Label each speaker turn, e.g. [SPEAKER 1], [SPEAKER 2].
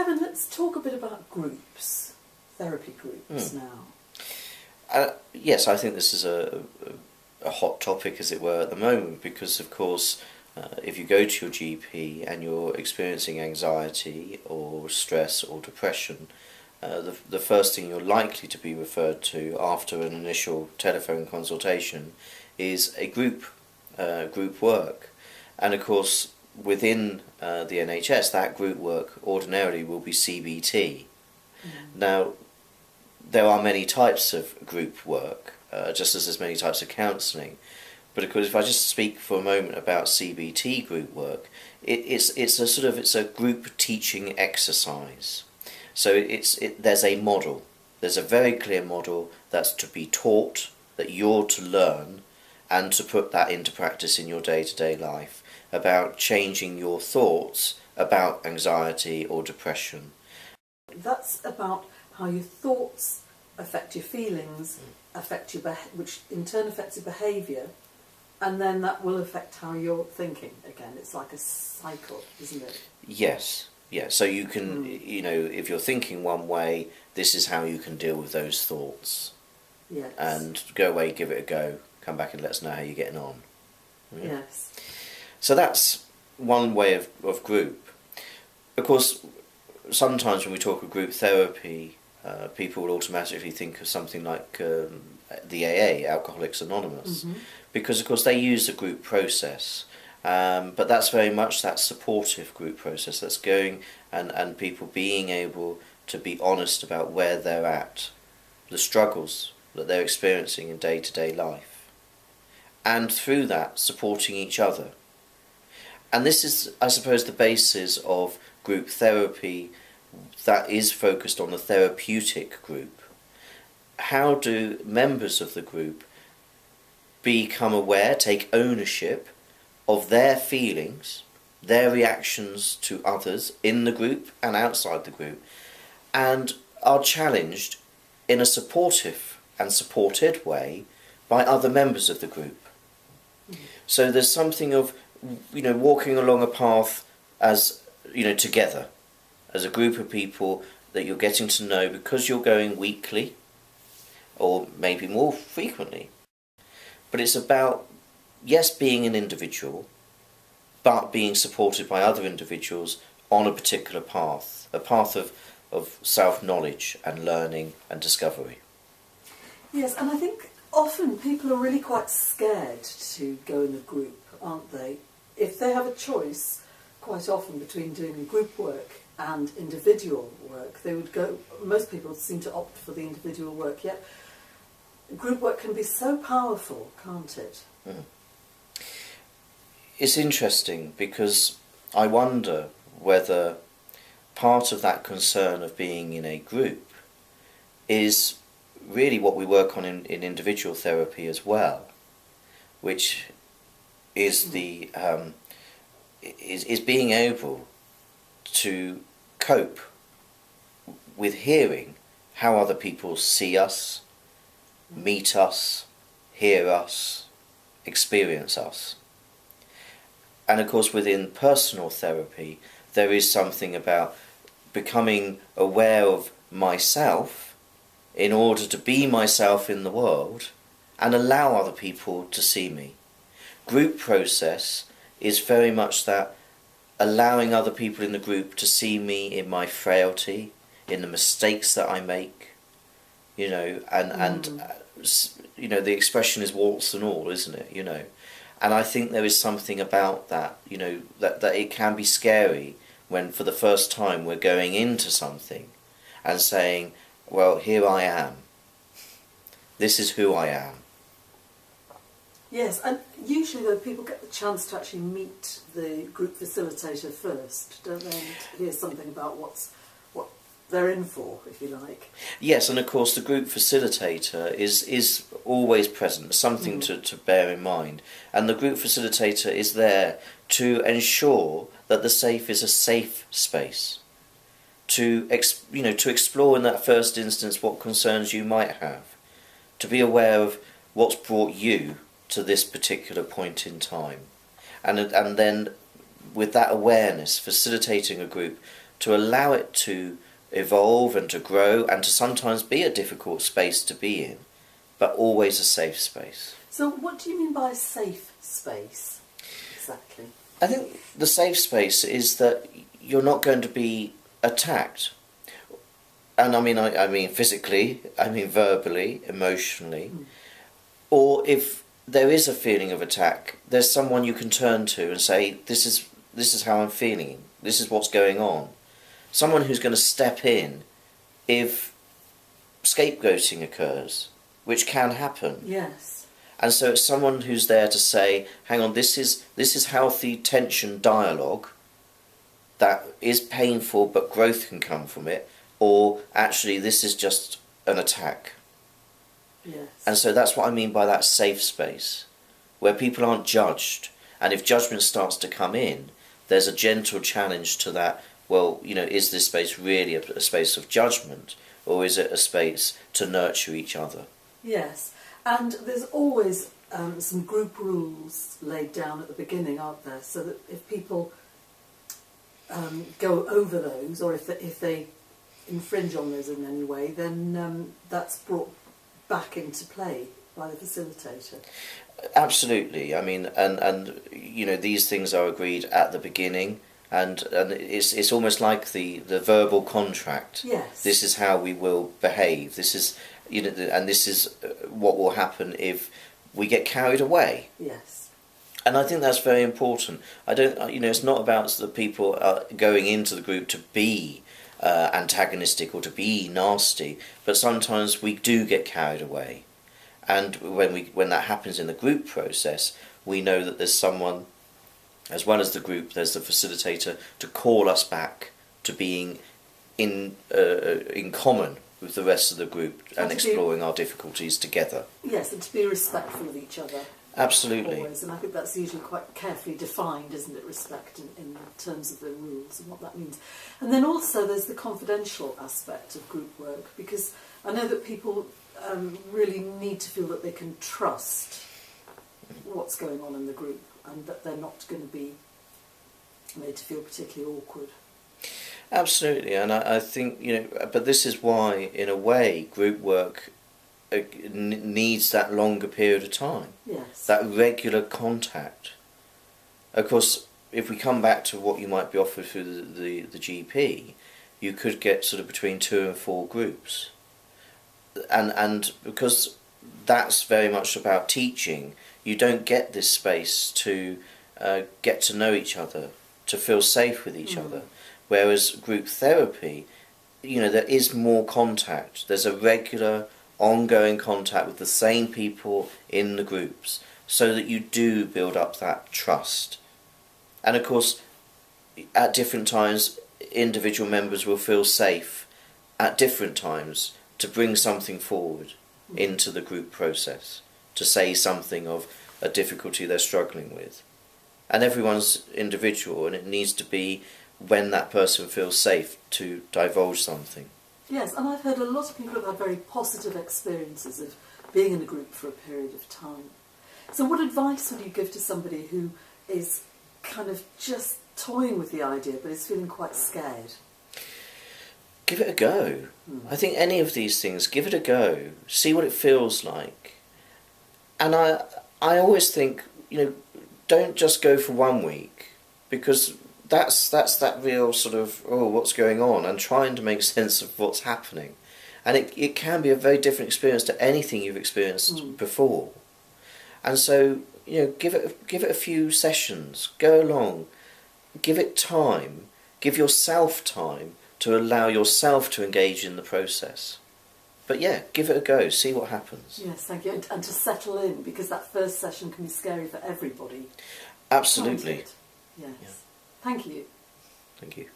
[SPEAKER 1] Kevin, let's talk a bit about groups, therapy groups now.
[SPEAKER 2] Yes, I think this is a hot topic, as it were, at the moment, because, of course, if you go to your GP and you're experiencing anxiety or stress or depression, the first thing you're likely to be referred to after an initial telephone consultation is a group work. And, of course, within the NHS, that group work ordinarily will be CBT. Now, there are many types of group work, just as there's many types of counselling. But of course, if I just speak for a moment about CBT group work, it's a group teaching exercise. So there's a model. There's a very clear model that's to be taught, that you're to learn, and to put that into practice in your day-to-day life, about changing your thoughts about anxiety or depression.
[SPEAKER 1] That's about how your thoughts affect your feelings, affect your which in turn affects your behaviour, and then that will affect how you're thinking again. It's like a cycle, isn't it?
[SPEAKER 2] Yes, yeah. So you can, if you're thinking one way, this is how you can deal with those thoughts.
[SPEAKER 1] Yes.
[SPEAKER 2] And go away, give it a go, come back and let us know how you're getting on. Yeah.
[SPEAKER 1] Yes.
[SPEAKER 2] So that's one way of group. Of course, sometimes when we talk of group therapy, people will automatically think of something like the AA, Alcoholics Anonymous, because of course they use the group process, but that's very much that supportive group process that's going and people being able to be honest about where they're at, the struggles that they're experiencing in day-to-day life, and through that supporting each other. And this is, I suppose, the basis of group therapy that is focused on the therapeutic group. How do members of the group become aware, take ownership of their feelings, their reactions to others in the group and outside the group, and are challenged in a supportive and supported way by other members of the group. So there's something of, walking along a path as, together, as a group of people that you're getting to know because you're going weekly or maybe more frequently. But it's about, yes, being an individual, but being supported by other individuals on a particular path, a path of self-knowledge and learning and discovery.
[SPEAKER 1] Yes, and I think often people are really quite scared to go in a group, aren't they? If they have a choice, quite often, between doing group work and individual work, they would go, most people seem to opt for the individual work, yet group work can be so powerful, can't it?
[SPEAKER 2] It's interesting because I wonder whether part of that concern of being in a group is really what we work on in individual therapy as well, which is the is being able to cope with hearing how other people see us, meet us, hear us, experience us. And of course within personal therapy there is something about becoming aware of myself in order to be myself in the world and allow other people to see me. Group process is very much that allowing other people in the group to see me in my frailty, in the mistakes that I make, and the expression is warts and all, isn't it, And I think there is something about that, that it can be scary when for the first time we're going into something and saying, well, here I am. This is who I am.
[SPEAKER 1] Yes, and usually though people get the chance to actually meet the group facilitator first, don't they, and hear something about what they're in for, if you like.
[SPEAKER 2] Yes, and of course the group facilitator is always present, something to bear in mind. And the group facilitator is there to ensure that the safe is a safe space, to explore in that first instance what concerns you might have, to be aware of what's brought you to this particular point in time, and then with that awareness, facilitating a group to allow it to evolve and to grow and to sometimes be a difficult space to be in, but always a safe space.
[SPEAKER 1] So what do you mean by safe space, exactly?
[SPEAKER 2] I think the safe space is that you're not going to be attacked. And I mean physically, I mean verbally, emotionally. Or if there is a feeling of attack, there's someone you can turn to and say, this is how I'm feeling, this is what's going on. Someone who's going to step in if scapegoating occurs, which can happen.
[SPEAKER 1] Yes.
[SPEAKER 2] And so it's someone who's there to say, hang on, this is healthy tension dialogue that is painful but growth can come from it, or actually this is just an attack.
[SPEAKER 1] Yes.
[SPEAKER 2] And so that's what I mean by that safe space, where people aren't judged, and if judgment starts to come in, there's a gentle challenge to that. Well, is this space really a space of judgment, or is it a space to nurture each other?
[SPEAKER 1] Yes, and there's always some group rules laid down at the beginning, aren't there? So that if people go over those, or if they infringe on those in any way, then that's brought back into play by the facilitator. Absolutely.
[SPEAKER 2] I mean, and these things are agreed at the beginning. And it's almost like the verbal contract.
[SPEAKER 1] Yes.
[SPEAKER 2] This is how we will behave. This is and this is what will happen if we get carried away.
[SPEAKER 1] Yes.
[SPEAKER 2] And I think that's very important. It's not about the people going into the group to be antagonistic or to be nasty, but sometimes we do get carried away. And when that happens in the group process, we know that there's someone, as well as the group, there's the facilitator to call us back to being in common with the rest of the group and exploring our difficulties together.
[SPEAKER 1] Yes, and to be respectful of each other.
[SPEAKER 2] Absolutely.
[SPEAKER 1] Always, and I think that's usually quite carefully defined, isn't it, respect in terms of the rules and what that means. And then also there's the confidential aspect of group work, because I know that people really need to feel that they can trust what's going on in the group, and that they're not going to be made to feel particularly awkward.
[SPEAKER 2] Absolutely, and I think, but this is why, in a way, group work needs that longer period of time.
[SPEAKER 1] Yes.
[SPEAKER 2] That regular contact. Of course, if we come back to what you might be offered through the GP, you could get sort of between 2 and 4 groups. And because that's very much about teaching, you don't get this space to get to know each other, to feel safe with each other. Whereas group therapy, there is more contact. There's a regular, ongoing contact with the same people in the groups, so that you do build up that trust. And of course, at different times, individual members will feel safe at different times to bring something forward into the group process, to say something of a difficulty they're struggling with. And everyone's individual, and it needs to be when that person feels safe to divulge something.
[SPEAKER 1] Yes, and I've heard a lot of people have had very positive experiences of being in a group for a period of time. So what advice would you give to somebody who is kind of just toying with the idea but is feeling quite scared?
[SPEAKER 2] Give it a go. I think any of these things, give it a go. See what it feels like. And I always think, don't just go for 1 week, because that's that real sort of, what's going on, and trying to make sense of what's happening. And it can be a very different experience to anything you've experienced before. And so, give it a few sessions, go along, give it time, give yourself time to allow yourself to engage in the process. But yeah, give it a go, see what happens.
[SPEAKER 1] Yes, thank you. And to settle in, because that first session can be scary for everybody.
[SPEAKER 2] Absolutely.
[SPEAKER 1] Yes. Yeah. Thank you.
[SPEAKER 2] Thank you.